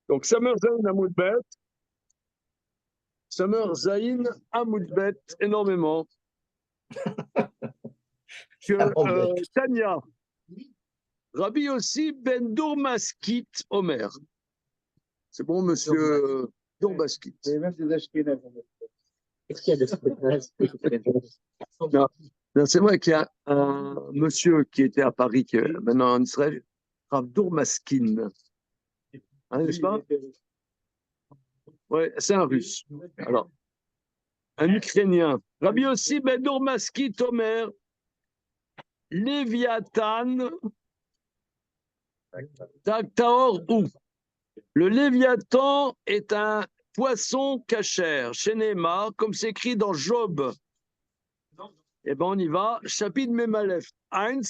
Donc, Samer Zain Amoudbet, Samer Zain Amoudbet, énormément. Tania, Rabbi Yossi ben Dourmaskit Omer. C'est bon, monsieur Dourmaskit. Est-ce qu'il y a des Non, non, c'est vrai qu'il y a un monsieur qui était à Paris, qui est maintenant en Israël, Rav Dourmaskin. Hein, n'est-ce pas? Oui, c'est un russe. Alors, un Ukrainien. Rabbi Yossi ben Dourmaskit Omer, Léviathan, Taktaor ou. Le Léviathan est un poisson cachère, chez Neymar, comme c'est écrit dans Job. Eh bien, on y va. Chapitre Memalef. 1,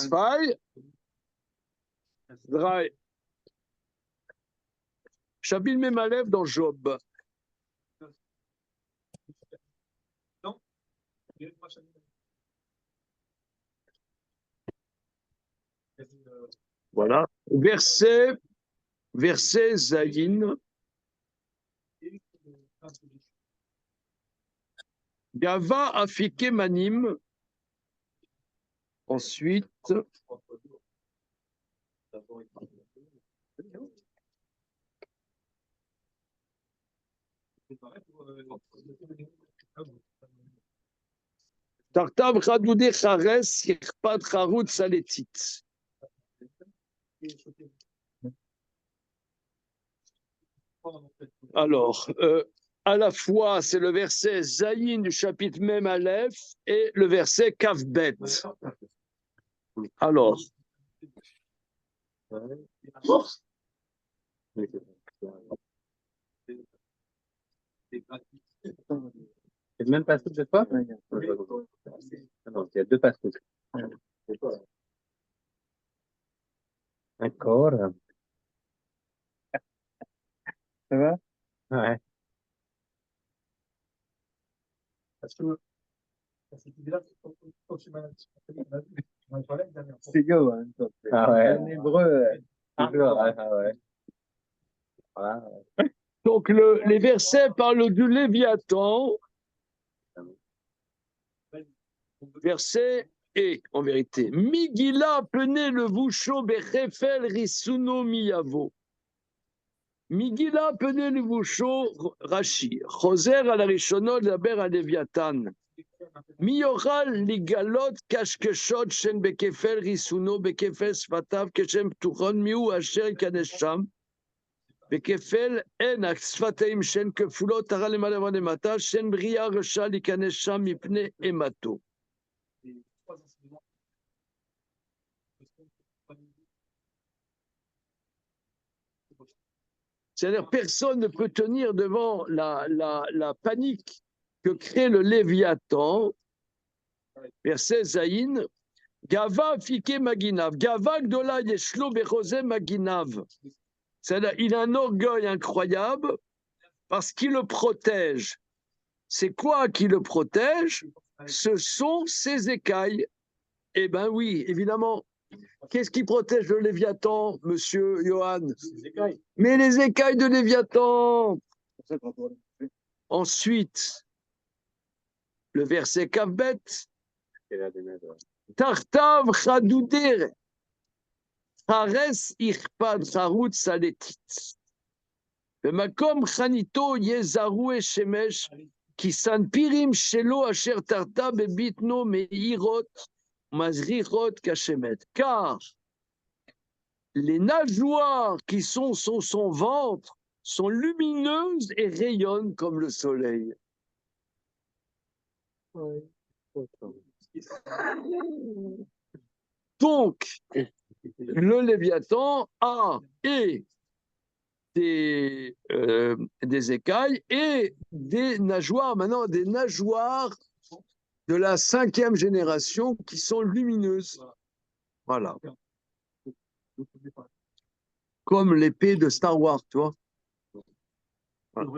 2, 3. Chapitre Memalef dans Job. Voilà. Verset Zayin. Gava Afike Manim. Ensuite. Tartav Chadoudé Chares Yirpat Charut Saletit. Alors, à la fois, c'est le verset Zayin du chapitre Mem Aleph et le verset Kavbet. Alors, c'est le même passage de quoi? Non, il y a deux passages. D'accord. Ça va? Ouais. C'est go, hein. Ah ouais. En hébreu. Ah ouais. Voilà. donc les versets parlent du Léviathan. Verset et, en vérité, Migila penait le voucho berefel risuno miyavo. Migila penait le voucho Rashi. Choser à la Rishono d'aber à Léviathan. Miyoral ligalot kashkeshot shen bekefel risuno bekefel sfatav keshem tuchon miu asher kanesham. bekefel en sfataim shen kefulot tara lemala lemata shen bria resha likanesham mipne emato. C'est-à-dire personne ne peut tenir devant la panique que crée le Léviathan. Verset Zayin. Gava fike maginav. Gava gdola yeshlo bechose maginav. C'est-à-dire il a un orgueil incroyable parce qu'il le protège. C'est quoi qui le protège? Ce sont ses écailles. Eh bien oui, évidemment. Qu'est-ce qui protège le Léviathan, monsieur Johan? Mais les écailles de Léviathan. Ensuite, le verset Kavbet. Tartav chadoudere. Hares irpad charut saletit. Bemakom chanito yezaru et shemesh. Kisan pirim shelo asher tarta bebitno meirot. Mazrichot kashemet. Car les nageoires qui sont sur son ventre sont lumineuses et rayonnent comme le soleil. Donc, le Léviathan a et des écailles et des nageoires, maintenant des nageoires de la 5e génération qui sont lumineuses. Voilà. Comme l'épée de Star Wars, tu vois. Voilà.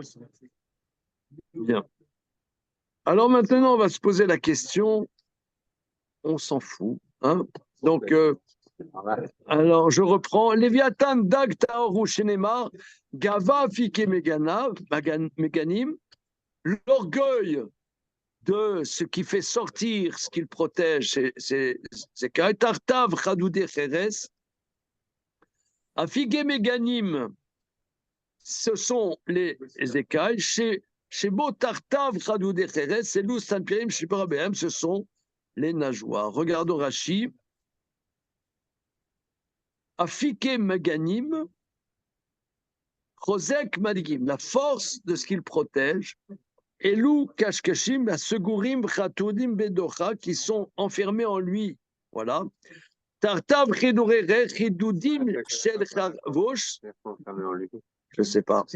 Bien. Alors maintenant, on va se poser la question, on s'en fout. Hein. Donc, Alors, je reprends. Léviathan dag taoru shenema, gava fike meganim, l'orgueil de ce qui fait sortir, ce qu'il protège, c'est tartav chadoudé cheres, afige meganim, ce sont les écailles, chez Beau tartav chadoudé cheres, c'est lous sanpirim, shiparabéhem, ce sont les nageoires. Regardons Rashi. Afike meganim, chosek madigim, la force de ce qu'il protège. Elou kashkashim, la segurim chatoudim bedocha, qui sont enfermés en lui. Voilà. Tartav chidurere chidoudim shel charvosh. Je ne sais pas.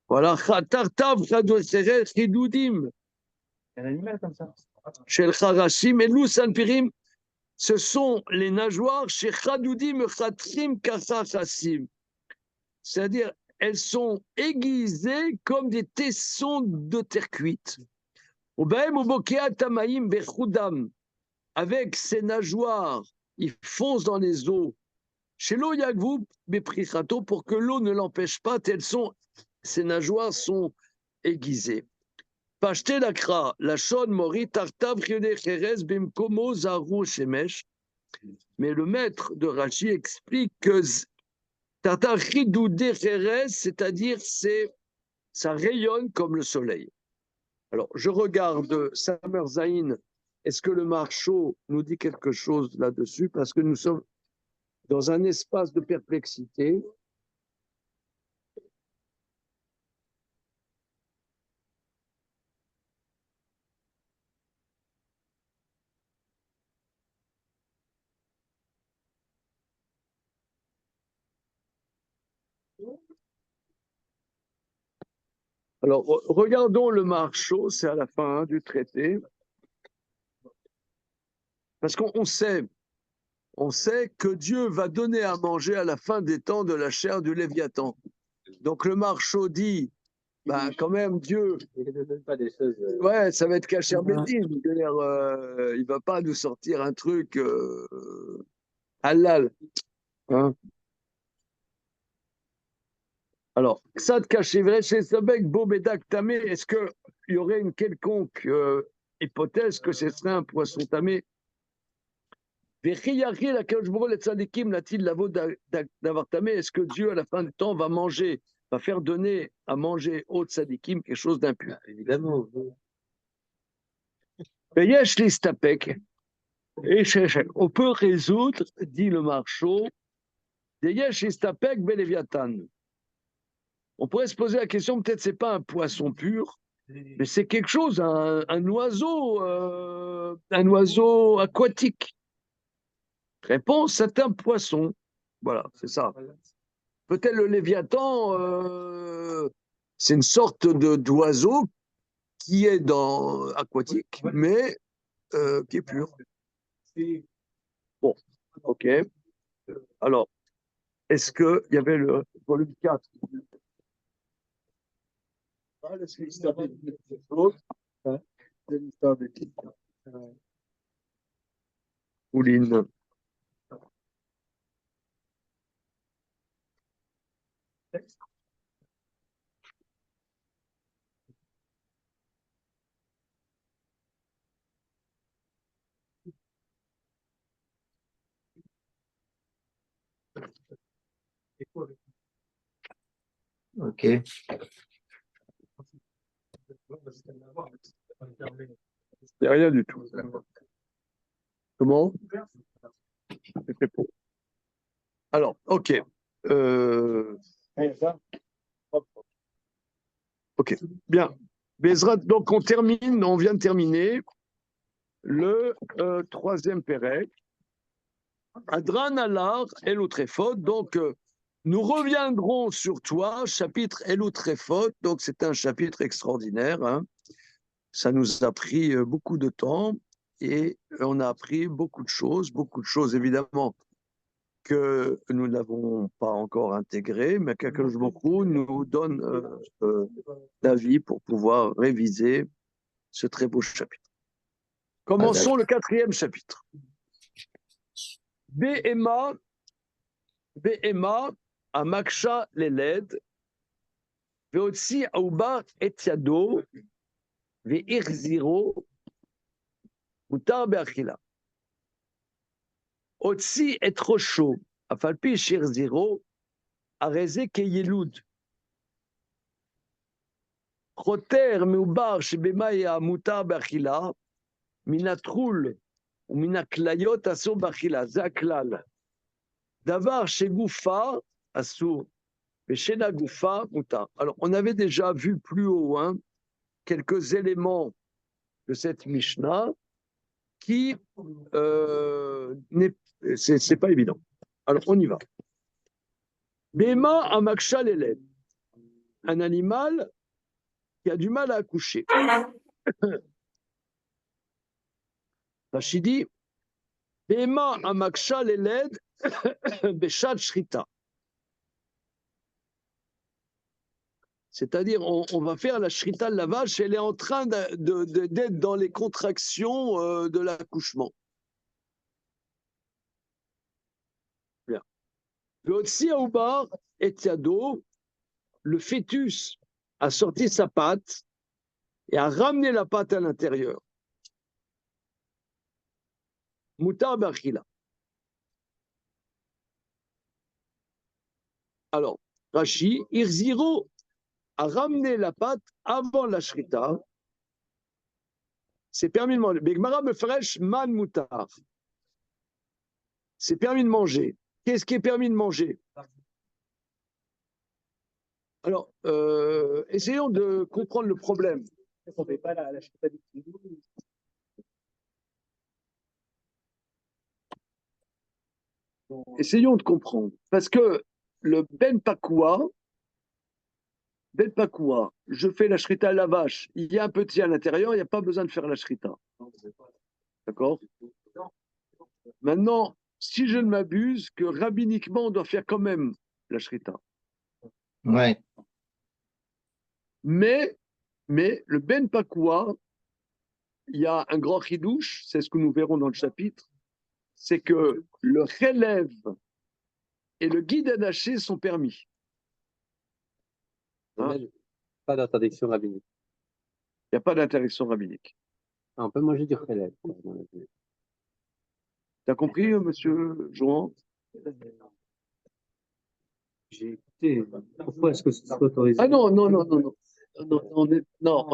Voilà. Tartav chidurere chidoudim shel charashim. Elou sanpirim, ce sont les nageoires chez chadoudim chatrim kachachassim. C'est-à-dire, elles sont aiguisées comme des tessons de terre cuite. Avec ses nageoires, il fonce dans les eaux. Chez l'eau yagvou beprichato, pour que l'eau ne l'empêche pas, ces nageoires sont aiguisées. Pashte lakra, la shon mori tartav cheres bimkomo zaru shemesh. Mais le maître de Rashi explique que Tartar chidoudé cheres, c'est-à-dire ça rayonne comme le soleil. Alors, je regarde Samer Zain. Est-ce que le Marchot nous dit quelque chose là-dessus? Parce que nous sommes dans un espace de perplexité. Alors, regardons le Marchot, c'est à la fin du traité. Parce qu'on sait que Dieu va donner à manger à la fin des temps de la chair du Léviathan. Donc le Marchot dit, bah, quand même, Dieu, ouais, ça va être caché en bédine. Il ne va pas nous sortir un truc halal. Hein? Alors, Ksad Kashivre, chez Sabek, Bobedak Tamé, est-ce qu'il y aurait une quelconque hypothèse que ce serait un poisson tamé? Est-ce que Dieu, à la fin du temps, va faire donner à manger au tzadikim quelque chose d'impur? Évidemment. On peut résoudre, dit le Marchot, on pourrait se poser la question, peut-être c'est pas un poisson pur, mais c'est quelque chose, un oiseau aquatique. Réponse, c'est un poisson. Voilà, c'est ça. Peut-être le Léviathan, c'est une sorte d'oiseau qui est aquatique, mais qui est pur. Bon, ok. Alors, est-ce qu'il y avait le volume 4? Ouline. Ok. C'est rien du tout. Comment? C'était faux. Alors, ok. Ok, bien. Bezrat, donc on vient de terminer le troisième Pérec. Adran Alar Eloutrefot. Donc, nous reviendrons sur toi, chapitre Eloutrefot. Donc, c'est un chapitre extraordinaire. Hein. Ça nous a pris beaucoup de temps et on a appris beaucoup de choses évidemment que nous n'avons pas encore intégrées, mais qu'Akadosh Baruch Hu nous donne l'avis pour pouvoir réviser ce très beau chapitre. Commençons le quatrième chapitre. Behema, Amaksha Leled, Veotsi Aouba Etiado, Ve'irziro, Mutar Beachila. Otsi et Rocho, Afalpi Shirziro, Areze Keyelud. Choter Meubar Shebemaia Mutar Beachila, Minatroul, ou Minaklayot Asur Beachila, Zaklal. Davar Shegoufa Asur, Veshena Goufa Mutar. Alors, on avait déjà vu plus haut quelques éléments de cette Mishnah qui c'est pas évident. Alors, on y va. Bema Amaksha Leled, un animal qui a du mal à accoucher. Rachidi, Bema Amaksha Leled, Beshat Shrita. C'est-à-dire, on va faire la shrita, le lavage, elle est en train d'être dans les contractions de l'accouchement. Bien. Le Otsi Aoubar et Tiado, le fœtus a sorti sa patte et a ramené la patte à l'intérieur. Moutar Bachila. Alors, Rashi, Irziro a ramené la pâte avant la shrita. C'est permis de manger. Begmara Mefresh Man Moutar. C'est permis de manger. Qu'est-ce qui est permis de manger? Alors, essayons de comprendre le problème. On ne fait pas la shrita du kibou. Essayons de comprendre. Parce que le Ben Pakua, je fais la shrita à la vache, il y a un petit à l'intérieur, il n'y a pas besoin de faire la shrita. D'accord? Maintenant, si je ne m'abuse, que rabbiniquement, on doit faire quand même la shrita. Ouais. Mais le Ben Pakua, il y a un grand chidouche, c'est ce que nous verrons dans le chapitre, c'est que le relève et le guide anaché sont permis. Pas d'interdiction rabbinique. Il n'y a pas d'interdiction rabbinique. On peut manger du relève. T'as compris, monsieur Jouan? J'ai écouté. Pourquoi est-ce que c'est autorisé? Ah non, on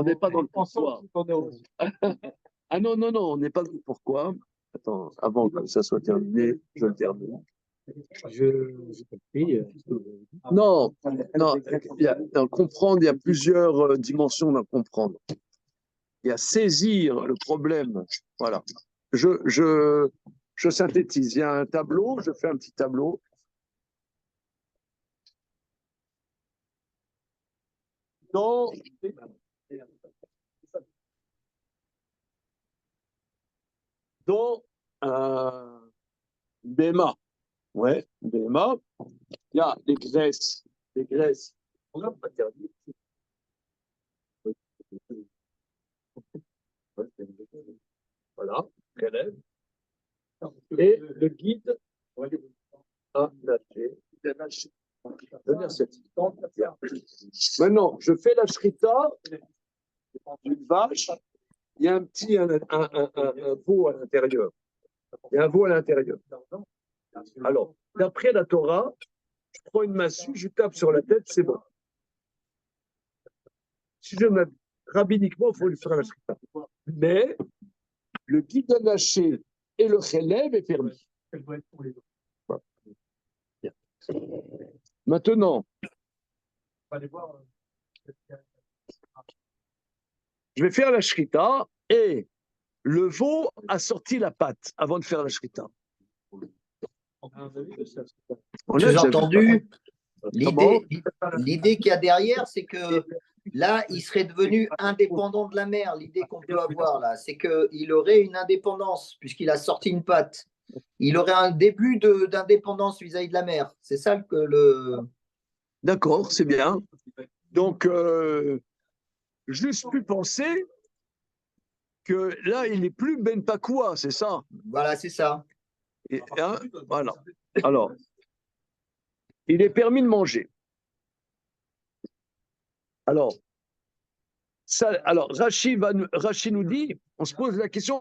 n'est pas dans le pourquoi. Ah non, on n'est pas dans le pourquoi. Attends, avant que ça soit terminé, je le termine. J'ai compris. Non, comprendre, il y a plusieurs dimensions d'en comprendre. Il y a saisir le problème. Voilà. Je synthétise. Il y a un tableau, je fais un petit tableau. Dans BMA, ouais, BMA, il y a des graisses. On n'a pas interdit. Voilà, relève. Et le guide a lâché. Maintenant, je fais la shrita d'une vache. Il y a un petit veau à l'intérieur. Alors, d'après la Torah, je prends une massue, je tape sur la tête, c'est bon. Si je me rabbiniquement, il faut lui faire la shrita. Mais le guide lâché et le relève est permis. Voilà. Maintenant, je vais faire la shrita et le veau a sorti la patte avant de faire la shrita. Tu as entendu? L'idée qu'il y a derrière, c'est que là, il serait devenu indépendant de la mère. L'idée qu'on peut avoir là, c'est qu'il aurait une indépendance puisqu'il a sorti une patte. Il aurait un début d'indépendance vis-à-vis de la mère. C'est ça que le... D'accord, c'est bien. Donc, juste plus penser que là, il n'est plus Ben Pakua, c'est ça? Voilà, c'est ça. Hein, voilà. Alors, il est permis de manger. Alors, Rachi nous dit, on se pose la question,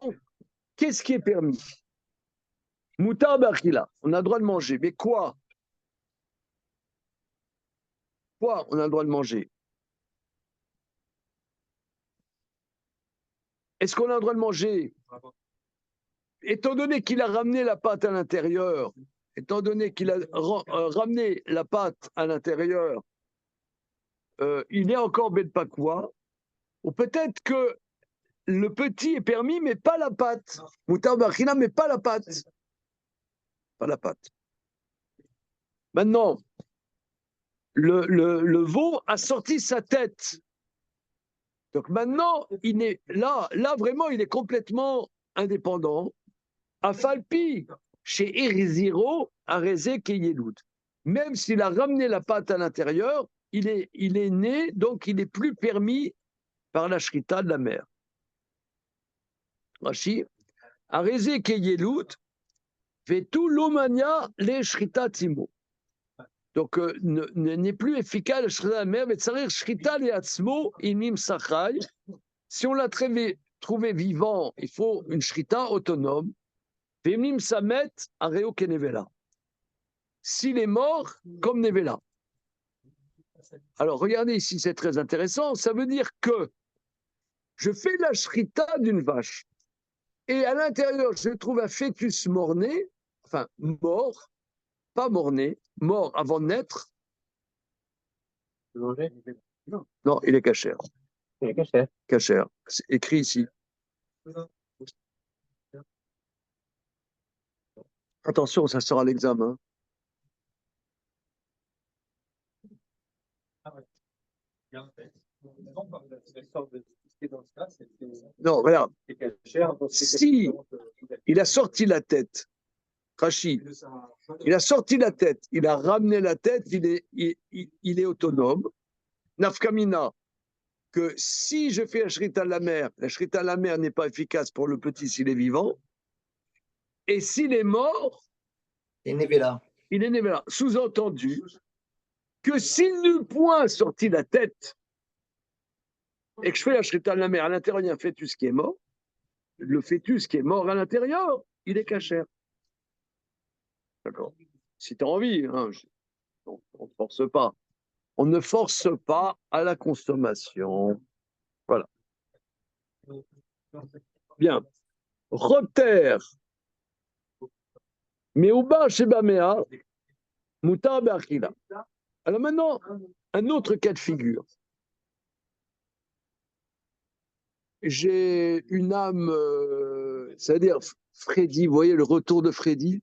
qu'est-ce qui est permis? Moutar Barkila, on a le droit de manger. Mais quoi? Quoi on a le droit de manger? Est-ce qu'on a le droit de manger? Étant donné qu'il a ramené la pâte à l'intérieur, il est encore bête pas quoi? Ou peut-être que le petit est permis, mais pas la pâte. Moutar Barkila, mais pas la pâte. Pas la pâte. Maintenant, le veau a sorti sa tête. Donc maintenant, là vraiment, il est complètement indépendant. Afalpi, chez Eriziro, Arezé Keyeloud. Même s'il a ramené la pâte à l'intérieur, il est né, donc il n'est plus permis par la shrita de la mère. Rashi, Arezé Keyeloud, fait tout l'omania les shrita timo. Donc, n'est plus efficace le shrita de la mère, mais tsarir shrita le atzmo inim sachai. Si on l'a trouvé vivant, il faut une shrita autonome. Vimim samet areo kenevela. S'il est mort, comme nevela. Alors, regardez ici, c'est très intéressant. Ça veut dire que je fais la shrita d'une vache. Et à l'intérieur, je trouve un fœtus mort-né, enfin mort, pas mort-né, mort avant de naître. Non, il est cachère. Il est caché. Cachère. C'est écrit ici. Attention, ça sera l'examen. Non, regarde. Si il a sorti la tête, Rachi, il a sorti la tête, il a ramené la tête, il est autonome. Nafkamina, que si je fais la shrita de la mer n'est pas efficace pour le petit s'il est vivant. Et s'il est mort, Et Nevela. il est Nevela. Sous-entendu que s'il n'eût point sorti la tête et que je fais la shrita de la mer, à l'intérieur, il y a un fœtus qui est mort, le fœtus qui est mort à l'intérieur, il est cachère. D'accord. Si tu as envie, hein, on ne force pas. On ne force pas à la consommation. Voilà. Bien. Roter. Meuba Shebamea. Moutar Be'achila. Alors maintenant, un autre cas de figure. J'ai une âme, c'est-à-dire Freddy, vous voyez le retour de Freddy,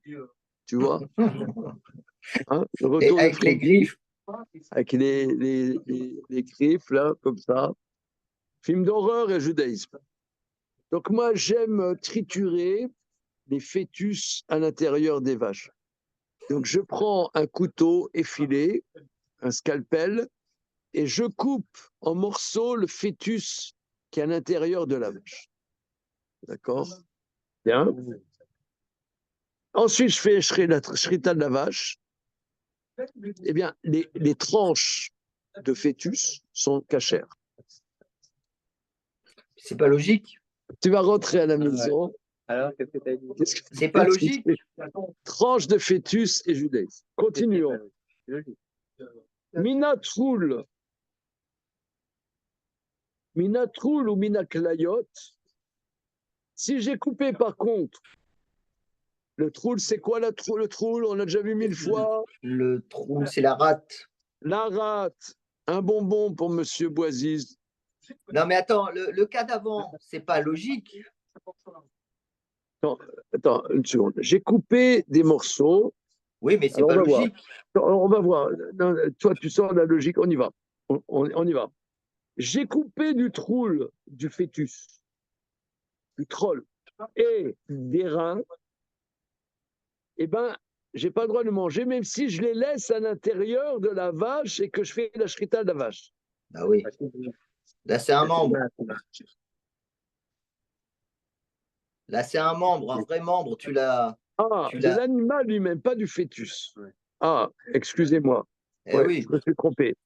tu vois, hein, le retour Et avec de Freddy, les griffes. avec les griffes, là, comme ça. Film d'horreur et judaïsme. Donc moi, j'aime triturer les fœtus à l'intérieur des vaches. Donc je prends un couteau effilé, un scalpel, et je coupe en morceaux le fœtus qui est à l'intérieur de la vache. D'accord? Bien. Ensuite, je fais la shrita de la vache. Eh bien, les tranches de fœtus sont cachères. C'est pas logique. Tu vas rentrer à la maison. Alors, qu'est-ce que tu as dit? C'est pas logique. Tranche de fœtus et judaïsme. Continuons. Minatroul. Minatroul ou minaklayot. Si j'ai coupé par contre, le troul, c'est quoi le troul? On l'a déjà vu 1000 fois. Le trou, c'est la rate. La rate. Un bonbon pour Monsieur Boisise. Non, mais attends, le cas d'avant, c'est pas logique. Non, attends, une seconde. J'ai coupé des morceaux. Oui, mais c'est Alors, pas logique. On va voir. Non, toi, tu sors de la logique. On y va. On y va. J'ai coupé du troul, du fœtus, du troll et des reins. Eh bien, je n'ai pas le droit de manger, même si je les laisse à l'intérieur de la vache et que je fais la shrita de la vache. Ah oui. Là, c'est un membre. Là, c'est un membre, un vrai membre. Tu l'as Ah, de l'animal lui-même, pas du fœtus. Ouais. Ah, excusez-moi. Ouais, oui. Je me suis trompé.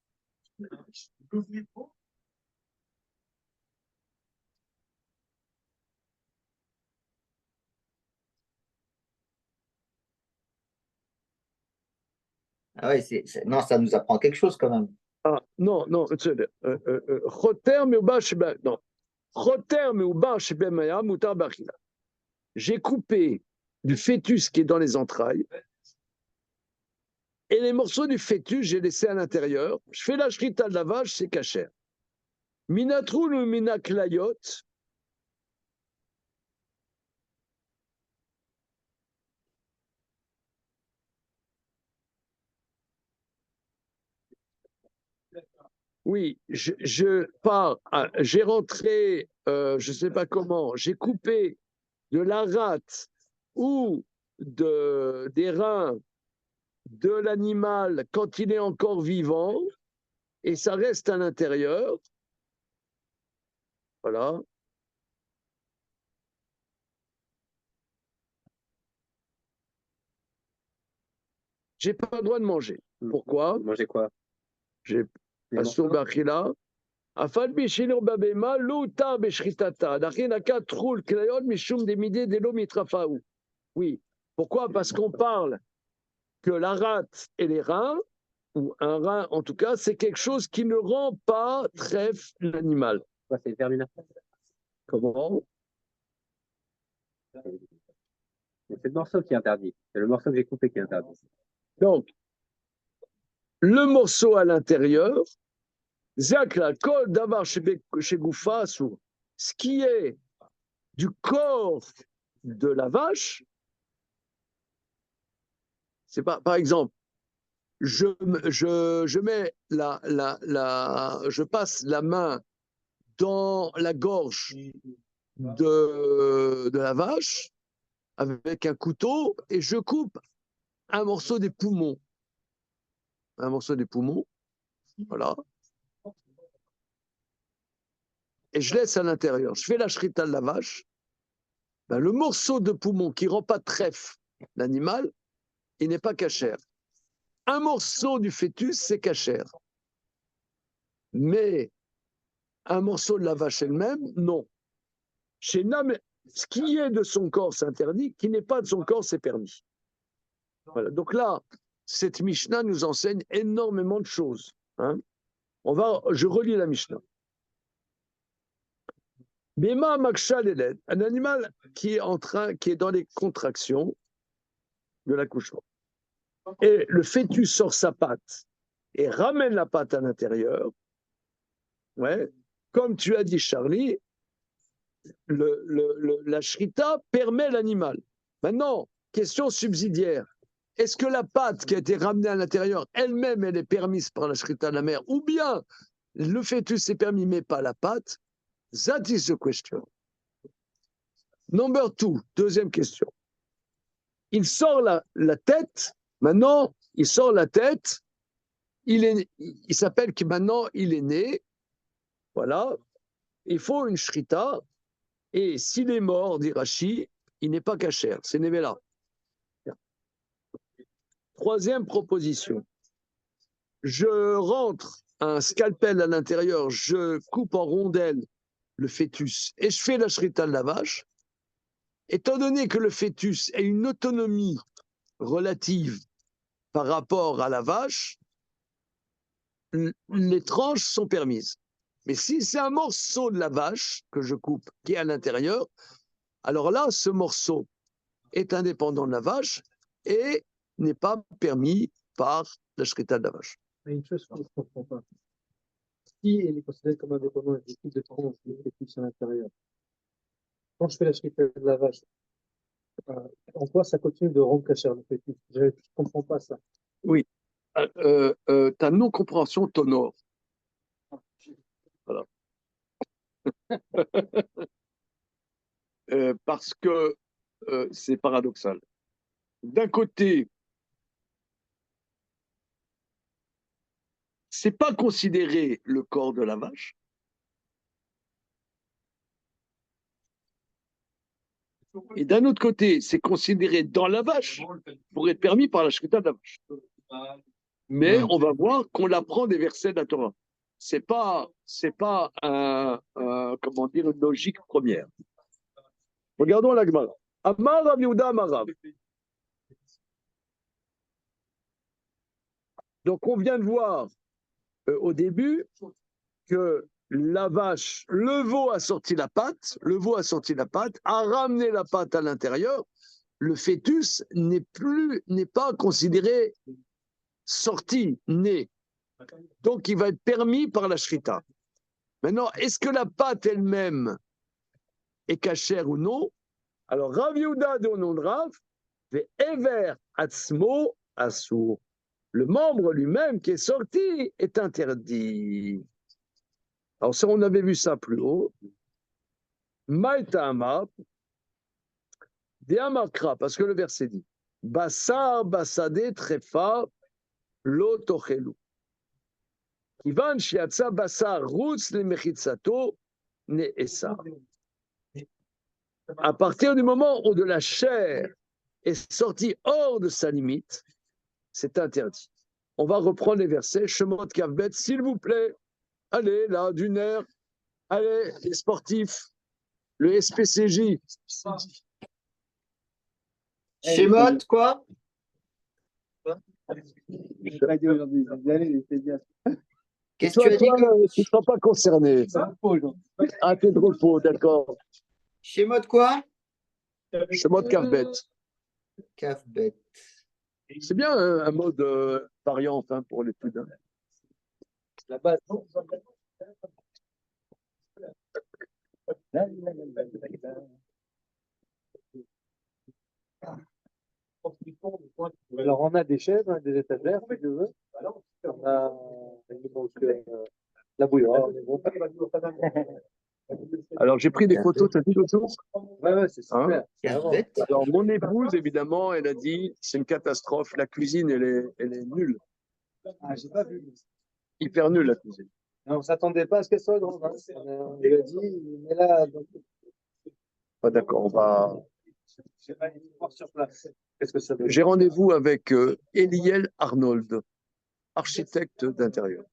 Ah oui, non, ça nous apprend quelque chose quand même. Ah, non, non, Choter meuba sheba, non. Choter meuba sheba maya mutar bachila. J'ai coupé du fœtus qui est dans les entrailles et les morceaux du fœtus, j'ai laissé à l'intérieur. Je fais la shrita de la vache, c'est cachère. Minatroul ou minaklayot. Oui, je pars, j'ai rentré, je ne sais pas comment, j'ai coupé de la rate ou des reins de l'animal quand il est encore vivant et ça reste à l'intérieur. Voilà. J'ai pas le droit de manger. Pourquoi? Manger quoi? J'ai Asur Bachila. Afal Bishilur Babema, Louta Beshritata. Nachinaka Troul Klayot Mishum Demide Delo Mitrafaou. Oui. Pourquoi? Parce qu'on parle que la rate et les reins, ou un rein en tout cas, c'est quelque chose qui ne rend pas trèfle l'animal. C'est le terminal. Comment? C'est le morceau qui est interdit. C'est le morceau que j'ai coupé qui est interdit. Donc, le morceau à l'intérieur, Zakla, Kol Davar chez Goufa, ce qui est du corps de la vache, c'est pas, par exemple, je mets je passe la main dans la gorge de la vache avec un couteau et je coupe un morceau des poumons. Un morceau des poumons, voilà. Et je laisse à l'intérieur. Je fais la shrita de la vache. Ben, le morceau de poumon qui ne rend pas trèfle l'animal, il n'est pas cachère. Un morceau du fœtus, c'est cachère. Mais un morceau de la vache elle-même, non. Chez Nam, ce qui est de son corps, c'est interdit. Qui n'est pas de son corps, c'est permis. Voilà. Donc là, cette Mishnah nous enseigne énormément de choses. Hein. Je relis la Mishnah. Bema Maksha Leled, un animal qui est dans les contractions de l'accouchement. Et le fœtus sort sa patte et ramène la patte à l'intérieur. Ouais. Comme tu as dit, Charlie, la shrita permet l'animal. Maintenant, question subsidiaire. Est-ce que la pâte qui a été ramenée à l'intérieur, elle-même, elle est permise par la shrita de la mère, ou bien le fœtus est permis, mais pas la pâte? That is the question. Number 2, deuxième question. Il sort la tête, maintenant, il sort la tête, il s'appelle que maintenant, il est né, voilà, il faut une shrita, et s'il est mort, dit Rashi, il n'est pas cachère, c'est Nevela. Troisième proposition. Je rentre un scalpel à l'intérieur, je coupe en rondelles le fœtus et je fais la shrita de la vache. Étant donné que le fœtus a une autonomie relative par rapport à la vache, les tranches sont permises. Mais si c'est un morceau de la vache que je coupe qui est à l'intérieur, alors là, ce morceau est indépendant de la vache et n'est pas permis par la shrita de la vache. Mais une chose que je ne comprends pas. Si elle est considérée comme indépendante des types de tranches des fœtus à l'intérieur, quand je fais la shrita de la vache, en quoi ça continue de rendre cachère le fœtus? Je ne comprends pas ça. Oui. Ta non-compréhension t'honore. Voilà. Parce que c'est paradoxal. D'un côté, c'est pas considéré le corps de la vache. Et d'un autre côté, c'est considéré dans la vache pour être permis par la shrita de la vache. Mais on va voir qu'on apprend des versets de la Torah. C'est pas comment dire, une logique première. Regardons la Gemara. Amar Rav Yehuda Amar Rav. Donc on vient de voir au début que la vache, le veau a sorti la patte, a ramené la patte à l'intérieur. Le fœtus n'est pas considéré sorti, né. Donc il va être permis par la shrita. Maintenant, est-ce que la pâte elle-même est cachère ou non? Alors, Rav Yehuda de nom de Rav, fait Ever Atzmo Asur. Le membre lui-même qui est sorti est interdit. Alors, ça, on avait vu ça plus haut. Maïtama, Deamakra, parce que le verset dit Basar Basade Trefa Lo Tochelu. Kivan Shiatsa Basar Rutz Le Mechitsato Ne Esa. À partir du moment où de la chair est sortie hors de sa limite, c'est interdit. On va reprendre les versets. Shemot Kavbet, s'il vous plaît. Allez, là, d'une heure. Allez, les sportifs. Le SPCJ. Shemot, quoi? Qu'est-ce que tu as dit? Tu ne seras pas concerné. Ah, t'es trop faux, d'accord. Shemot, quoi? Shemot Kavbet. Kafbet. C'est bien un mode variante pour l'étude. La base. Alors, on a des chaises, des étagères, si tu veux. On a donc, la bouilloire. Alors, j'ai pris des photos, t'as dit l'autre jour? Ouais, c'est super. Kafbet. Alors, mon épouse, évidemment, elle a dit c'est une catastrophe. La cuisine, elle est nulle. Ah, j'ai pas vu. Hyper nulle, la cuisine. On ne s'attendait pas à ce qu'elle soit grande. On lui a dit, mais là. Donc... Pas d'accord, on va. J'ai pas été voir sur place. Qu'est-ce que ça veut dire? J'ai rendez-vous avec Eliel Arnold, architecte d'intérieur.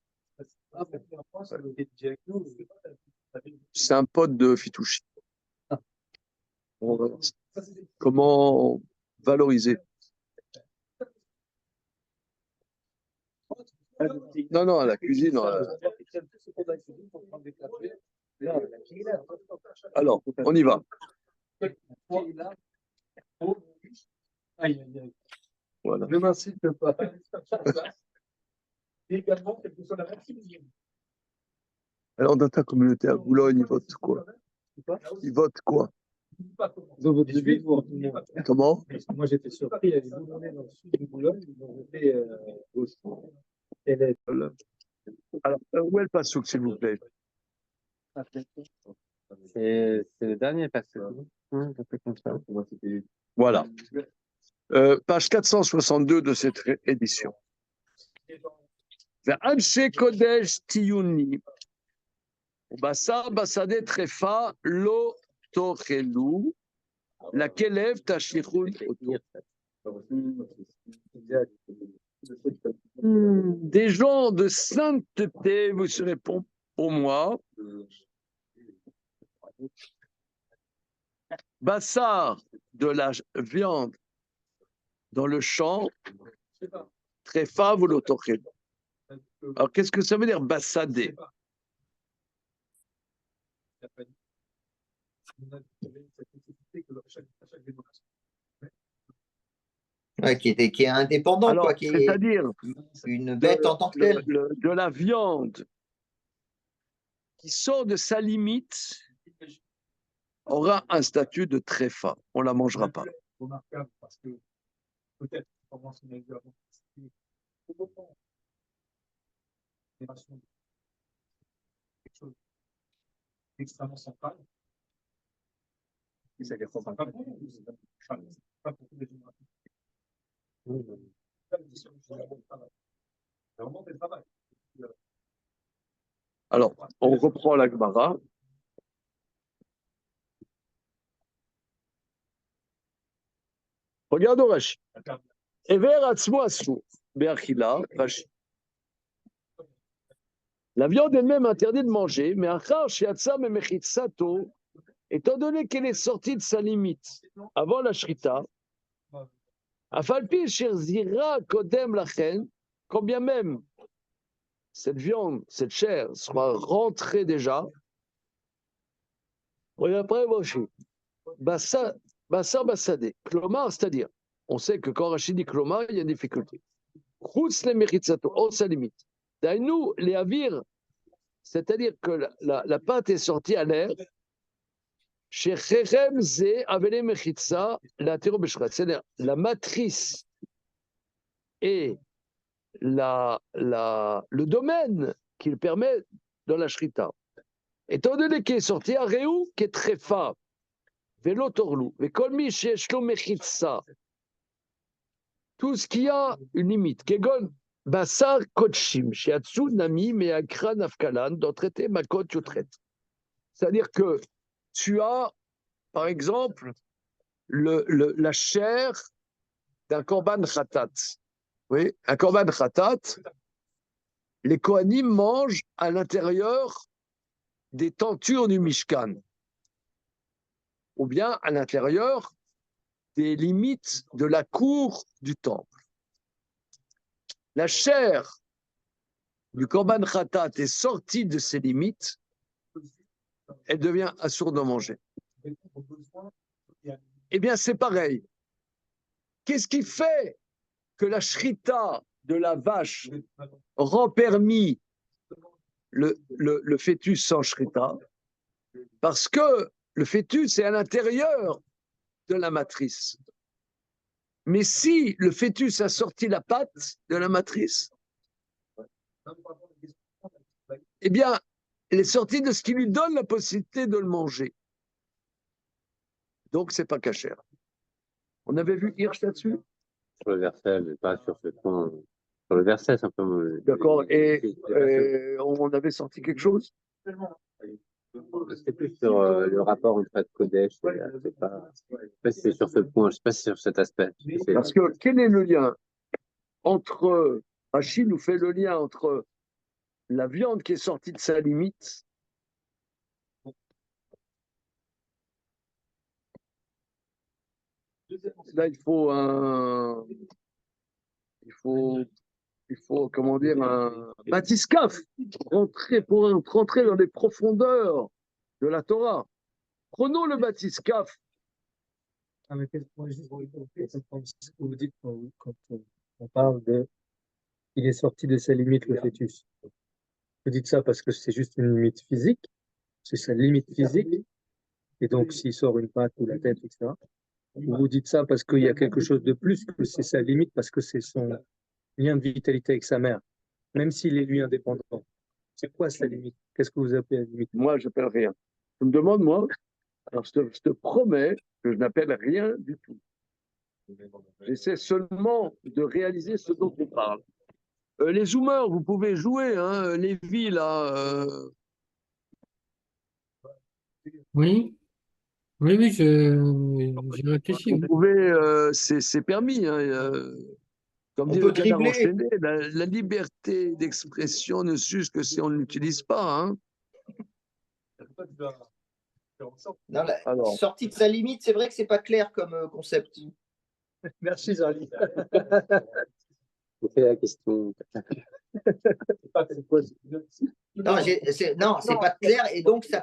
C'est un pote de Fitouchi. Comment valoriser? Non, la cuisine. Alors, on y va. Voilà. Ne m'incite pas. Alors, dans ta communauté à Boulogne, ils votent quoi? Ils votent quoi? Ils ont voté Victoire. Comment? Moi, j'étais surpris. Il y a des Boulonnais dans le sud de Boulogne. Ils ont voté gauche. Alors, où est le passouk, s'il vous plaît? C'est le dernier passage. Comme ça. Voilà. Page 462 de cette édition. Vers Anshe Kodesh Tiyuni. Basar Basade Trefa Lo Tochelu. La Kelev Tashichun Oto. Des gens de sainteté, vous serez pour moi. Bassar, de la viande dans le champ, très fave ou l'autochel. Alors, qu'est-ce que ça veut dire, bassadé? Ouais, qui est indépendant, Alors, quoi, qui est c'est-à-dire une bête en tant que telle. de la viande qui sort de sa limite aura un statut de tréfa. On ne la mangera pas. Remarquable parce que peut-être comment on a vu avant quelque chose d'extrêmement central. Et ça ne pas pas pour toutes les générations. Vraiment des travail. Alors, on reprend la Gemara. Regarde au Rashi. Ever atzmo asur, be'achila, Rashi. La viande elle-même interdite de manger, mais achar she'atsa memechitsato, étant donné qu'elle est sortie de sa limite avant la shrita, afalpi sherzira kodem lachen, quand bien même cette viande, cette chair sera rentrée déjà. Regarde après, Rashi. Bassa bassadé. Klomar, c'est-à-dire, on sait que quand Rachid dit Klomar, il y a une difficulté. Chutz le mechitsato, hors sa limite. Daïnou, les avir, c'est-à-dire que la pâte est sortie à l'air. Chez Cherem Ze Avele Mechitsa, la c'est-à-dire la matrice et le domaine qu'il permet dans la shrita. Étant donné qu'il est sorti à Réou, qui est très fort, Vélo Torlou, mais Kolmi Sheshlo Mechitsa, tout ce qui a une limite, Kegon, Bassar Kotshim, Shiatsu Nami, Meakra Nafkalan, dans traité Makot Yotret. C'est-à-dire que tu as, par exemple, la chair d'un korban khatat. Oui, un korban khatat, les Kohanim mangent à l'intérieur des tentures du Mishkan, ou bien à l'intérieur des limites de la cour du temple. La chair du korban khatat est sortie de ses limites, elle devient assourde de manger. Eh bien, c'est pareil. Qu'est-ce qui fait que la shrita de la vache rend permis le fœtus sans shrita? Parce que le fœtus est à l'intérieur de la matrice. Mais si le fœtus a sorti la pâte de la matrice, eh bien, elle est sortie de ce qui lui donne la possibilité de le manger. Donc, c'est pas cachère. On avait vu Hirsch là-dessus? Sur le verset, mais pas sur ce point. Sur le verset, simplement. D'accord. Et on avait sorti quelque chose? C'était plus sur le rapport entre Kodesh et c'est pas si c'est sur ce point, je ne sais pas si c'est sur cet aspect. Parce que quel est le lien entre, Rachid nous fait le lien entre la viande qui est sortie de sa limite là il faut comment dire, un batiscaf pour rentrer dans les profondeurs de la Torah. Prenons le batiscaf. Avec quel point ce que vous dites quand on parle de il est sorti de sa limite, le fœtus. Vous dites ça parce que c'est juste une limite physique, c'est sa limite physique, et donc s'il sort une patte ou la tête, etc. Vous dites ça parce qu'il y a quelque chose de plus, que c'est sa limite, parce que c'est son lien de vitalité avec sa mère, même s'il est lui indépendant. C'est quoi sa limite? Qu'est-ce que vous appelez la limite? Moi, je n'appelle rien. Tu me demandes, moi, alors je te promets que je n'appelle rien du tout. J'essaie seulement de réaliser ce dont on parle. Les zoomers, vous pouvez jouer, hein, les vies, là. Oui, oui, j'ai réfléchi. Vous pouvez, c'est permis. Hein, comme On dit peut le canard dribbler. enchaîné, la liberté d'expression ne s'use que si on ne l'utilise pas. Hein. Non, la Alors. sortie de sa limite, c'est vrai que c'est pas clair comme concept. Merci, Zali. Vous faites la question. Non, c'est pas clair et donc c'est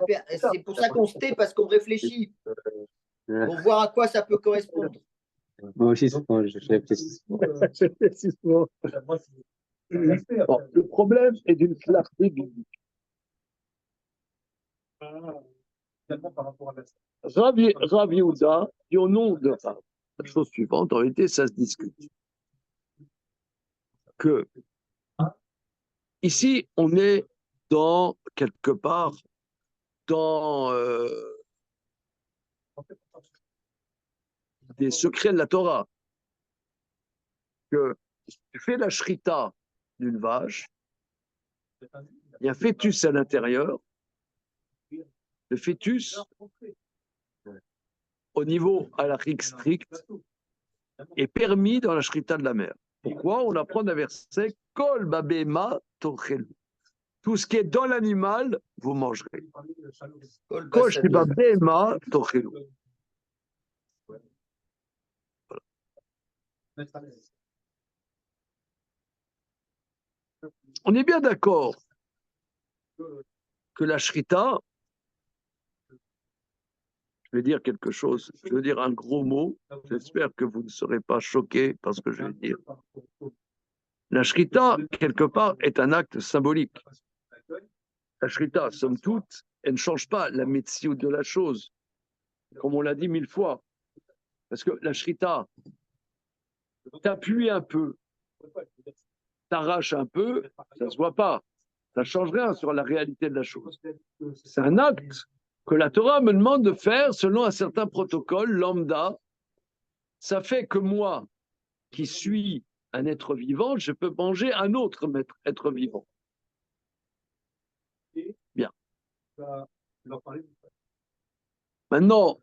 pour ça qu'on se tait parce qu'on réfléchit pour voir à quoi ça peut correspondre. Moi aussi, souvent, je réfléchis. Bon, le problème est d'une clarté biblique. Rav Yehuda dit au nom de Rav, la chose suivante, en réalité, ça se discute. Que ici, on est quelque part dans des secrets de la Torah. Que tu fais la shrita d'une vache, il y a un fœtus à l'intérieur. Le fœtus, au niveau halachique strict, est permis dans la shrita de la mer. Pourquoi? On apprend d'un verset Kol babema tochelu. Tout ce qui est dans l'animal, vous mangerez. Kol Kol basadim. babema tochelu. On est bien d'accord que la shrita, je vais dire quelque chose, je vais dire un gros mot, j'espère que vous ne serez pas choqués par ce que je vais dire. La shrita, quelque part, est un acte symbolique. La shrita, somme toute, elle ne change pas la médecine de la chose, comme on l'a dit 1000 fois. Parce que la shrita, t'appuies un peu, t'arraches un peu, ça ne se voit pas. Ça ne change rien sur la réalité de la chose. C'est un acte que la Torah me demande de faire selon un certain protocole lambda. Ça fait que moi, qui suis un être vivant, je peux manger un autre être vivant. Bien. Maintenant,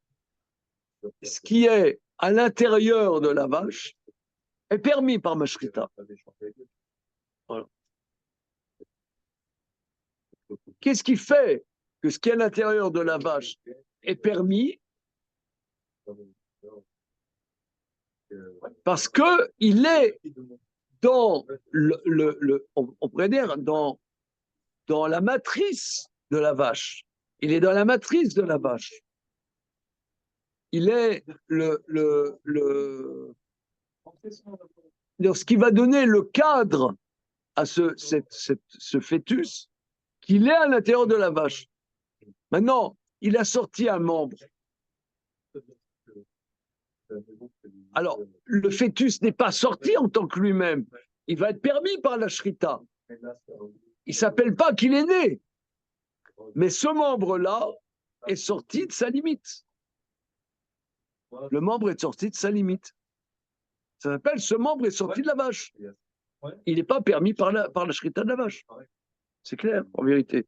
ce qui est à l'intérieur de la vache est permis par ma shrita. Voilà. Qu'est-ce qui fait que ce qui est à l'intérieur de la vache est permis? Parce que il est dans on pourrait dire dans la matrice de la vache. Il est dans la matrice de la vache. Il est ce qui va donner le cadre à ce fœtus, qu'il est à l'intérieur de la vache. Maintenant, il a sorti un membre. Alors, le fœtus n'est pas sorti en tant que lui-même. Il va être permis par la shrita. Il ne s'appelle pas qu'il est né. Mais ce membre-là est sorti de sa limite. Le membre est sorti de sa limite. Ça s'appelle ce membre est sorti de la vache. Il n'est pas permis par la shrita de la vache. C'est clair, en vérité.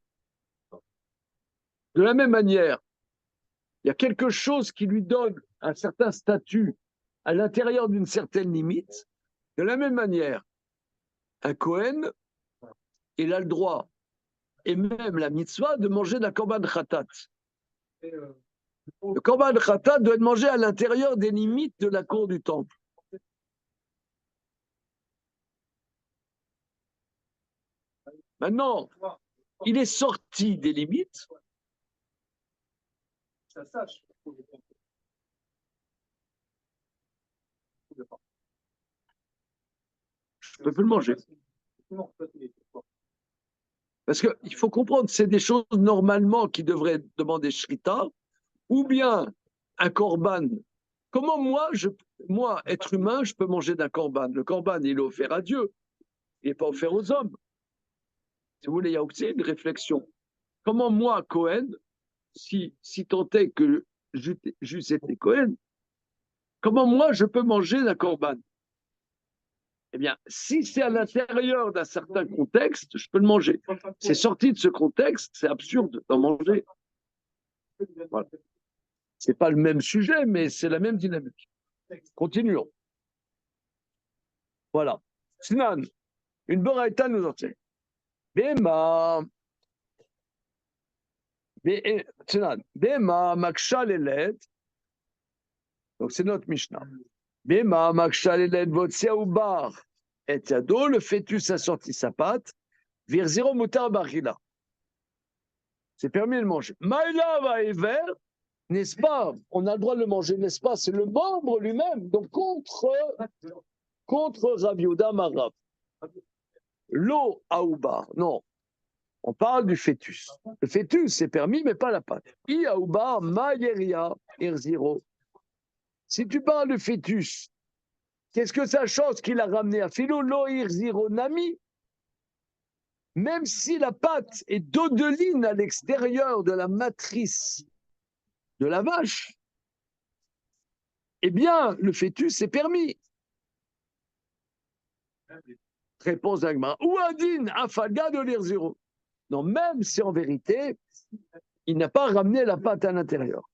De la même manière, il y a quelque chose qui lui donne un certain statut à l'intérieur d'une certaine limite. De la même manière, un Kohen, il a le droit, et même la mitzvah, de manger de la korban khatat. Le korban khatat doit être mangé à l'intérieur des limites de la cour du temple. Maintenant, il est sorti des limites. Je ne peux plus le manger. Parce qu'il faut comprendre, c'est des choses normalement qui devraient demander shrita, ou bien un korban. Comment moi, être humain, je peux manger d'un korban? Le korban, il est offert à Dieu, il n'est pas offert aux hommes. Si vous voulez, il y a aussi une réflexion. Comment moi, Cohen, si tant est que j'eusse été Cohen, comment moi je peux manger d'un korban? Eh bien, si c'est à l'intérieur d'un certain contexte, je peux le manger. C'est sorti de ce contexte, c'est absurde d'en manger. Voilà. Ce n'est pas le même sujet, mais c'est la même dynamique. Continuons. Voilà. Sinan, une boraïta nous enseigne. Bema. Sinan. Bema maksha leled. Donc c'est notre Mishnah. Bema maksha leled votsia ubar. Et yado, le fœtus a sorti sa patte. Vir zéro mutar barila. C'est permis de le manger. Maïla va ever. N'est-ce pas? On a le droit de le manger, n'est-ce pas? C'est le membre lui-même. Donc contre Rav Yehuda Marav. L'eau aoubar. Non. On parle du fœtus. Le fœtus, c'est permis, mais pas la pâte. I aoubar mayeria erziro. Si tu parles du fœtus, qu'est-ce que ça change qu'il a ramené à Philo lo erziro nami? Même si la pâte est dodeline à l'extérieur de la matrice de la vache, eh bien, le fœtus est permis. Réponse d'Agma. Ou Adin, Afaga de l'Irziro. Non, même si en vérité, il n'a pas ramené la pâte à l'intérieur.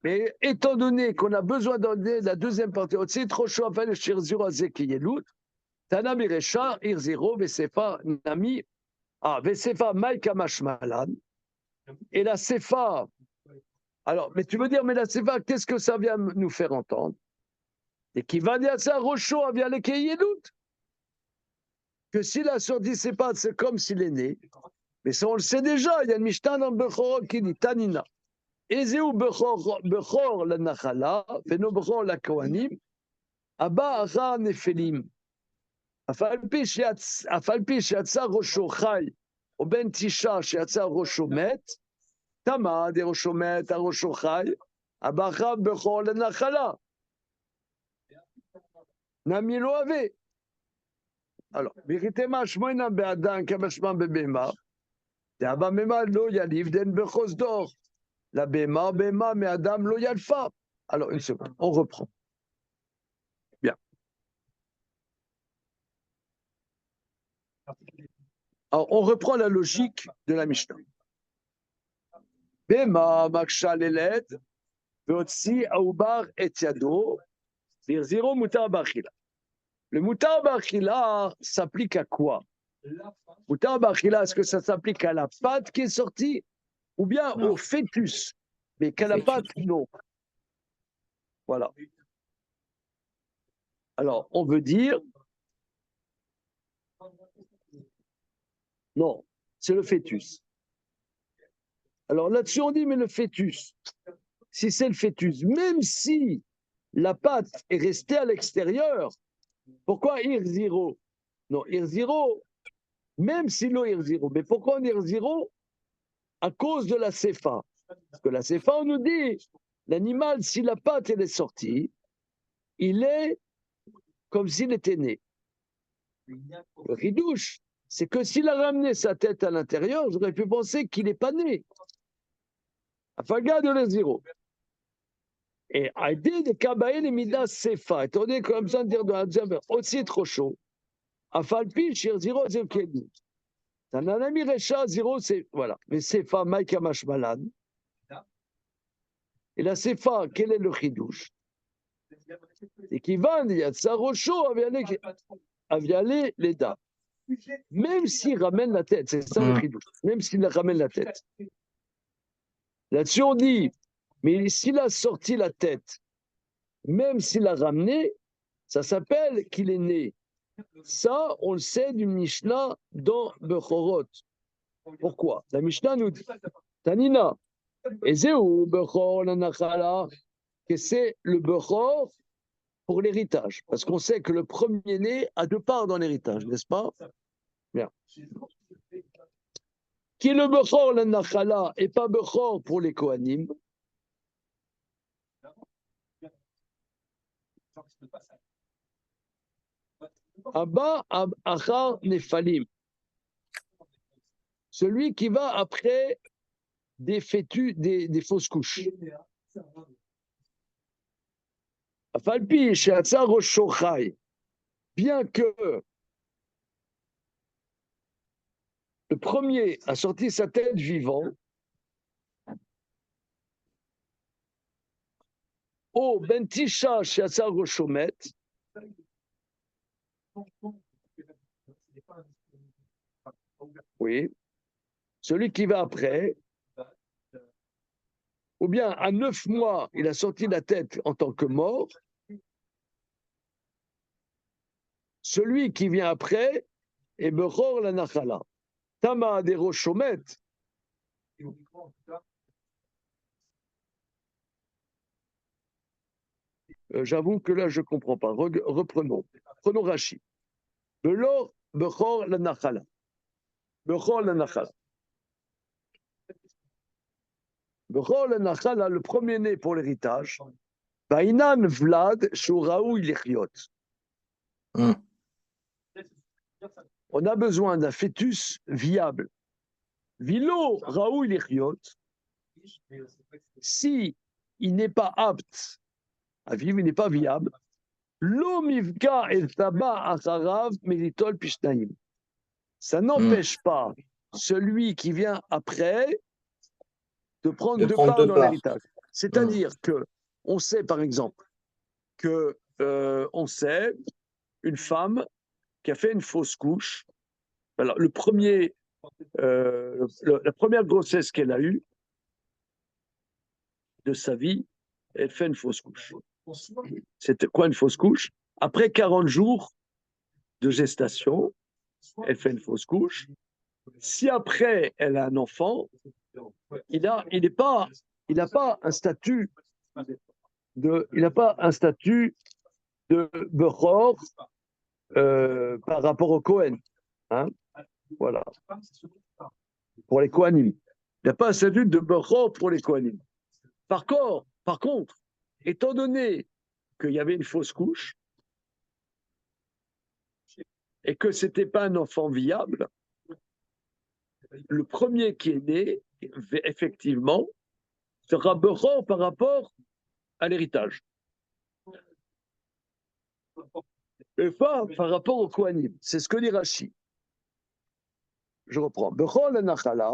Mais étant donné qu'on a besoin d'en donner la deuxième partie, c'est trop chaud à faire le shirziro azekiyelut, Tana Mirecha, Irziro, Vesefa, Nami, Vesefa, Maïka Mashmalan, et la Sefa. Alors, mais tu veux dire, mais la Sefa, qu'est-ce que ça vient nous faire entendre? Et qui va dire ça, Rocho, vient les Keyelut. Que s'il a sorti ses pattes, c'est comme s'il est né. Mais ça, on le sait déjà. Il y a une Mishnah dans Bechor qui dit Tanina. Ezeu Bechor la Nachala, Veno Bechor la Kohanim, Abba Ara Nefelim. Afalpi Shiatsa Rocho Chai, ou Ben Tisha Shiatsa Rocho Met, Tama de Rocho Met, a Rocho Chai, Abba Ara Bechor la Nachala. Nami lo avait. Alors, Biritema Shmoina Be'adan Kamashman Be'bema. D'abord, Mema lo yaliv den bechos d'or. La Bema, mais Adam lo yalfa. Alors, une seconde, on reprend. Bien. Alors, on reprend la logique de la Mishnah. Bema, Maksha Leled, Veotsi, Aoubar, Etiado, Virziro, Mutar Bachila. Le Mutar Bachila s'applique à quoi? Mutar Bachila, est-ce que ça s'applique à la pâte qui est sortie ou bien au fœtus? Mais qu'à la pâte, non. Voilà. Alors, on veut dire, non, c'est le fœtus. Alors là-dessus, on dit, mais le fœtus, si c'est le fœtus, même si la pâte est restée à l'extérieur, pourquoi Ir0? Non, Ir0, même si l'eau Ir0, mais pourquoi on Ir0? À cause de la Sefa. Parce que la Sefa, on nous dit, l'animal, si la pâte elle est sortie, il est comme s'il était né. Le ridouche, c'est que s'il a ramené sa tête à l'intérieur, j'aurais pu penser qu'il n'est pas né. Afaga de l'Ir0. Et Aïdé de Kabaï les Midas Sefa, étant donné qu'on a besoin de dire de la Djaber, aussi trop chaud, Afalpi, Shir Ziro, Zirkedi. Tananami Recha, Ziro, c'est. Voilà. Mais Sefa, Maïka Mashmalan. Et la Sefa, quel est le chidouche? Et qui va dire, ça rocho, avialer les dames. Même s'il ramène la tête, c'est ça le chidouche. Même s'il ramène la tête. Là-dessus, on dit, mais s'il a sorti la tête, même s'il l'a ramené, ça s'appelle qu'il est né. Ça, on le sait du Mishnah dans Bechorot. Pourquoi? La Mishnah nous dit, Tanina, Ezeu Bechor la Nachala, que c'est le Bechor pour l'héritage. Parce qu'on sait que le premier-né a deux parts dans l'héritage, n'est-ce pas? Bien. Qui est le Bechor la Nachala et pas Bechor pour les Kohanim? Abba Achar Nefalim. Celui qui va après des fœtus, des fausses couches. Afalpi, Sheatsa Roshochai. Bien que le premier a sorti sa tête vivant, au Bentisha Sheatsa Roshomet, oui, celui qui va après, ou bien à 9 mois, il a sorti la tête en tant que mort, celui qui vient après est Bechor la Nachala. Tama de Roshomet. J'avoue que là, je ne comprends pas. Reprenons. Prenons Rashi. Belor Bechor la Nachala. Bechor la Nachala. Bechor la Nachala, le premier-né pour l'héritage. Bainan Vlad Shuraou Ilichiot. On a besoin d'un fœtus viable. Vilo Raou Ilichiot. Si il n'est pas apte à vivre, il n'est pas viable. Lo mivka el taba acharav meritol pishnaim. Ça n'empêche pas celui qui vient après de prendre deux parts dans l'héritage. C'est-à-dire que on sait, par exemple, que on sait une femme qui a fait une fausse couche. Alors, la première grossesse qu'elle a eue de sa vie, elle fait une fausse couche. C'était quoi une fausse couche? Après 40 jours de gestation, elle fait une fausse couche. Si après elle a un enfant, il n'a pas un statut de Bechor par rapport au Cohen. Hein? Voilà. Pour les Kohanim. Il n'y a pas un statut de Bechor pour les Kohanim. Par contre, étant donné qu'il y avait une fausse couche et que ce n'était pas un enfant viable, le premier qui est né, effectivement, sera Bechor par rapport à l'héritage. Et pas par rapport au Kohanim. C'est ce que dit Rashi. Je reprends. Bechor le Nachala,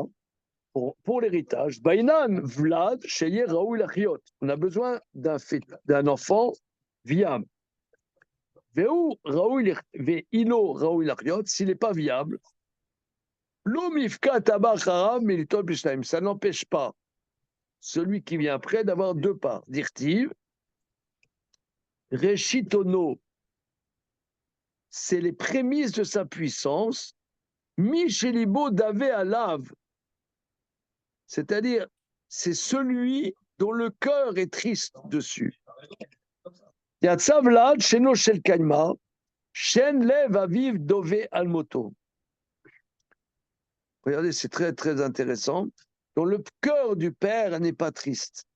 pour l'héritage, Bainan Vlad, Sheye Raoul Achiot. On a besoin d'un enfant viable. Ve'u Raoul Ve'ilo Raoul Achiot, s'il n'est pas viable, L'omifka Tabach Haram Militol Bishnaim, ça n'empêche pas celui qui vient après d'avoir deux parts. Dirtiv, Reshitono, c'est les prémices de sa puissance. Michelibo Davé Alav, c'est-à-dire, c'est celui dont le cœur est triste dessus. Yatzavlad, Sheno Shel Kaima, Shen Lev Aviv Dové Almoto. Regardez, c'est très très intéressant. Dont le cœur du père n'est pas triste.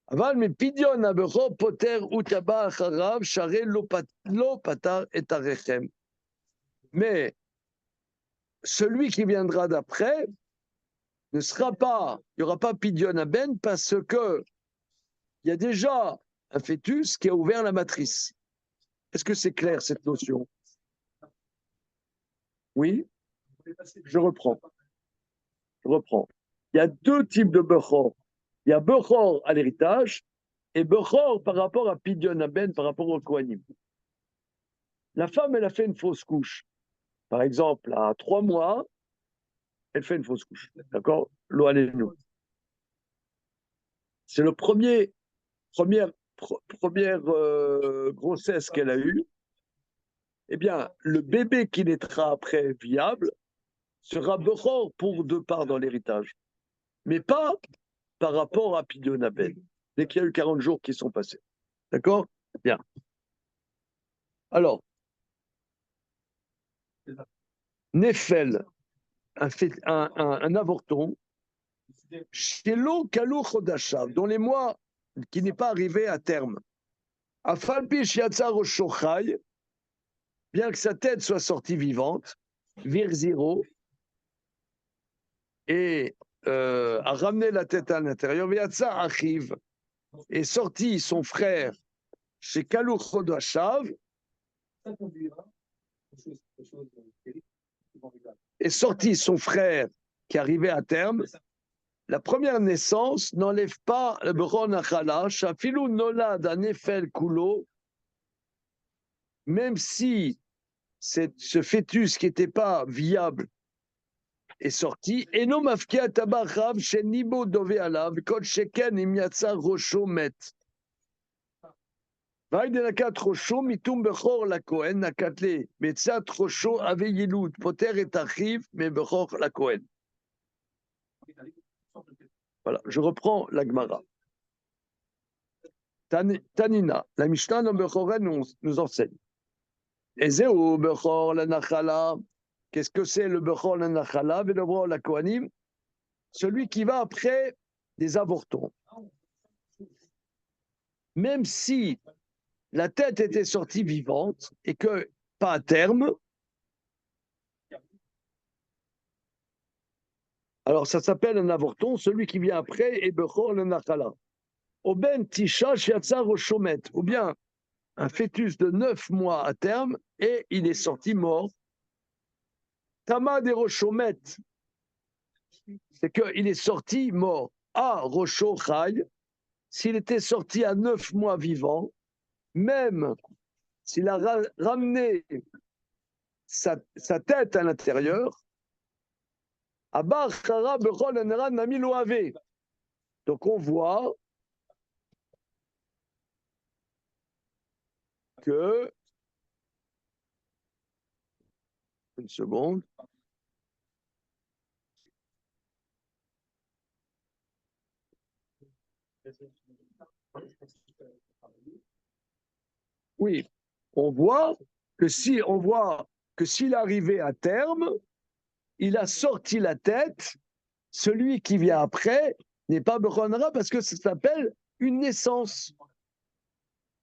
Aval me pidion abecho poter utaba acharav share lo patar et arechem. Mais celui qui viendra d'après ne sera pas, il n'y aura pas pidion aben parce que il y a déjà un fœtus qui a ouvert la matrice. Est-ce que c'est clair cette notion? Oui? Je reprends. Il y a deux types de Bechor. Il y a Bechor à l'héritage et Bechor par rapport à Pidyon Aben, par rapport au Kohanim. La femme, elle a fait une fausse couche. Par exemple, à 3 mois, elle fait une fausse couche. D'accord? Lo alenu. C'est le première grossesse qu'elle a eue. Eh bien, le bébé qui naîtra après viable sera Bechor pour deux parts dans l'héritage. Mais pas par rapport à Pidyon Aben, dès qu'il y a eu 40 jours qui sont passés. D'accord? Bien. Alors, Nefel, un avorton, Shelo Kalou Chodashav, dont les mois qui n'est pas arrivé à terme. Afalpi Shiatzar Shochai, bien que sa tête soit sortie vivante, Vir Zero, et a ramené la tête à l'intérieur, Viatsa arrive, est sorti son frère chez Kalou Chodashav, est sorti son frère qui arrivait à terme. La première naissance n'enlève pas le Bechor Nachala, Shafilou Nolad Anefel Kulo, même si ce fœtus qui n'était pas viable est sorti, et non mafkia tabachav chez Nibo Dové Alav, Kol Sheken Imiatsa Rosho Met. Vaïd Nakat Rosho, Mitum Bechor la Kohen, Nakatle, Metzat Rosho Ave Yilut, Poter et Achiv, mais Bechor la Kohen. Voilà, je reprends la Gemara. Tanina, la Mishnah dans Bechoren nous enseigne. Ezeu Bechor la Nachala. Qu'est-ce que c'est le Bechor la Nachala, Bechor la Kohanim? Celui qui va après des avortons. Même si la tête était sortie vivante et que pas à terme, alors ça s'appelle un avorton, celui qui vient après est Bechor le Nachala. Oben Tisha Shiatzar Oshomet, ou bien un fœtus de 9 mois à terme et il est sorti mort. Tama de Roshomet, c'est qu'il est sorti mort. A Rosho Chai, s'il était sorti à 9 mois vivant, même s'il a ramené sa tête à l'intérieur, donc on voit que, une seconde, oui, on voit que s'il arrivait à terme, il a sorti la tête, celui qui vient après n'est pas Bechonara parce que ça s'appelle une naissance.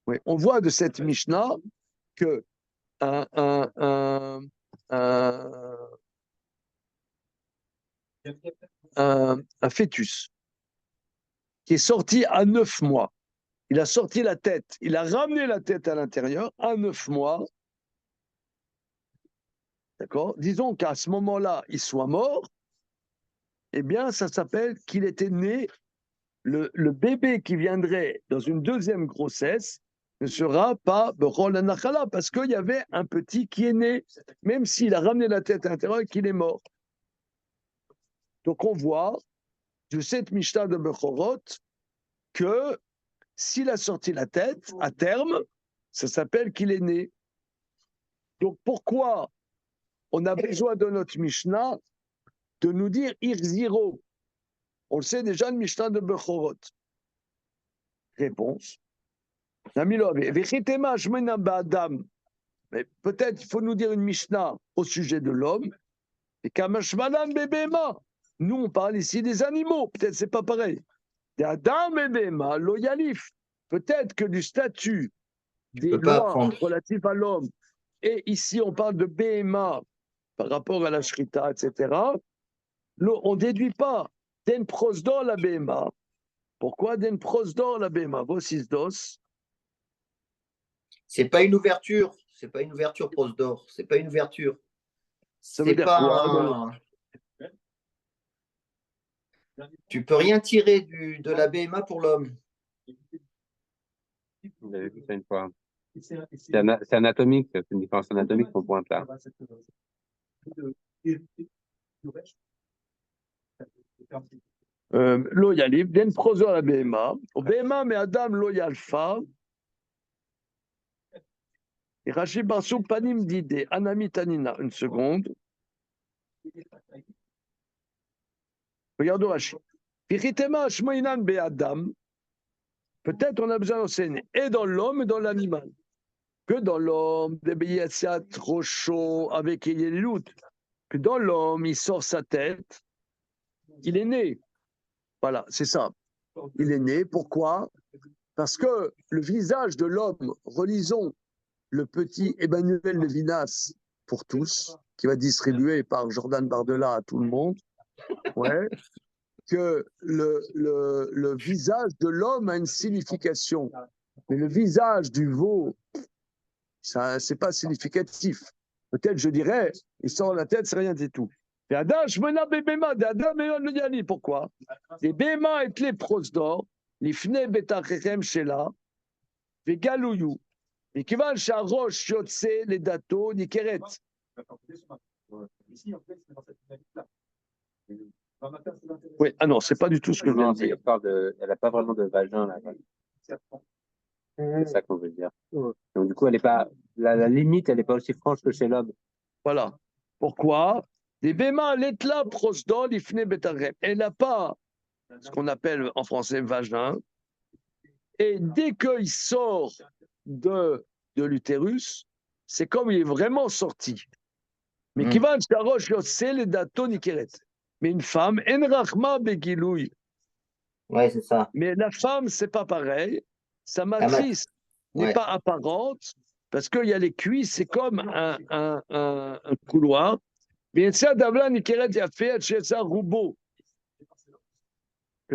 Oui, on voit de cette Mishnah que un, un, un, un fœtus qui est sorti à 9 mois, il a sorti la tête, il a ramené la tête à l'intérieur à 9 mois, d'accord? Disons qu'à ce moment-là, il soit mort, eh bien, ça s'appelle qu'il était né. Le bébé qui viendrait dans une deuxième grossesse ne sera pas Bechol Anachala, parce qu'il y avait un petit qui est né, même s'il a ramené la tête à l'intérieur et qu'il est mort. Donc on voit de cette Mishnah de Bechorot que s'il a sorti la tête, à terme, ça s'appelle qu'il est né. Donc pourquoi on a besoin de notre Mishnah de nous dire Irziro? On le sait déjà, le Mishnah de Bechorot. Réponse. Mais peut-être il faut nous dire une Mishnah au sujet de l'homme. Et Kamashmalan Bebema. Nous, on parle ici des animaux. Peut-être c'est pas pareil. Adam Bebema, loyalif. Peut-être que du statut des lois relatifs à l'homme, et ici on parle de Bema par rapport à la Shrita, etc. On ne déduit pas Den prosdor la Bema. Pourquoi Den prosdor la Bema? Vosis dos. C'est pas une ouverture. C'est pas une ouverture prosdor. C'est pas une ouverture. Ça veut dire quoi? Tu peux rien tirer de la BMA pour l'homme. Vous avez vu ça une fois. C'est anatomique, c'est une différence anatomique qu'on pointe là. Lo yalib, den prozo la BMA. Au BMA, mais Adam lo yalfa. Et Rashi Barsou panim d'idée. Anami tanina. Une seconde. Regardons Rashi. Pichitema shmoinan be Adam. Peut-être on a besoin d'enseigner et dans l'homme et dans l'animal. Que dans l'homme, des billets trop chaud avec Elilut. Que dans l'homme, il sort sa tête. Il est né. Voilà, c'est ça. Il est né. Pourquoi? Parce que le visage de l'homme, relisons le petit Emmanuel Levinas pour tous, qui va distribuer par Jordan Bardella à tout le monde, ouais, que le visage de l'homme a une signification. Mais le visage du veau, ça, c'est pas significatif. Peut-être, je dirais, il sort la tête, c'est rien du tout. Pourquoi? Les Béma et les prosdor, l'ifne betachem shela, vegaluyu, et qui va charosh yotse les dato nikeret. Oui, ah non, c'est pas du tout ce que je viens de dire. Elle n'a pas vraiment de vagin là. C'est ça qu'on veut dire. Donc du coup, elle est pas, la limite, elle n'est pas aussi franche que chez l'homme. Voilà. Pourquoi? Elle n'a pas ce qu'on appelle en français vagin. Et dès qu'il sort de l'utérus, c'est comme il est vraiment sorti. Mais qui va c'est les dato nikeret. Mais une femme, en rachma begilouy. Ouais, c'est ça. Mais la femme, c'est pas pareil. Sa matrice n'est pas apparente parce qu'il y a les cuisses, c'est comme un couloir. Que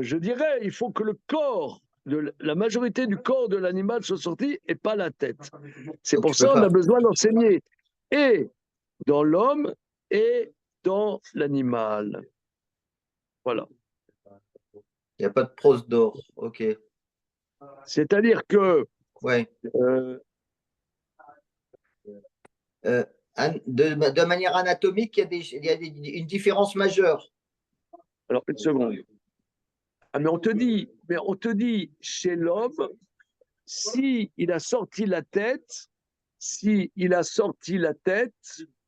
je dirais, il faut que le corps, la majorité du corps de l'animal soit sorti et pas la tête. C'est pour ça qu'on a besoin d'enseigner et dans l'homme et dans l'animal. Voilà. Il n'y a pas de prosdor. Ok. C'est-à-dire que Ouais. euh, De manière anatomique, il y a une différence majeure. alors une seconde. Ah, mais on te dit, chez l'homme, si il a sorti la tête, s'il a sorti la tête,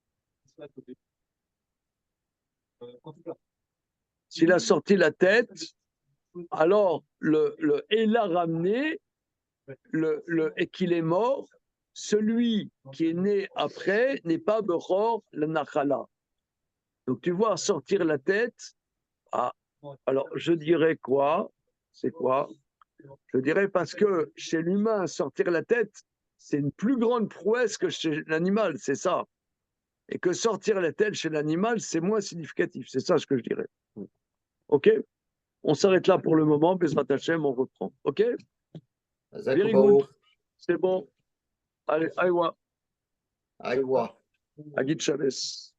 alors et l'a ramené, et qu'il est mort, celui qui est né après n'est pas Bechor le Nachala. Donc tu vois, sortir la tête, alors je dirais quoi? C'est quoi? Je dirais parce que chez l'humain, sortir la tête, c'est une plus grande prouesse que chez l'animal, c'est ça. Et que sortir la tête chez l'animal, c'est moins significatif. C'est ça ce que je dirais. OK? On s'arrête là pour le moment, Bezrat Hashem, on reprend. OK? Very good. C'est bon. Allez, Aïwa. Aïwa. Agit Chavez.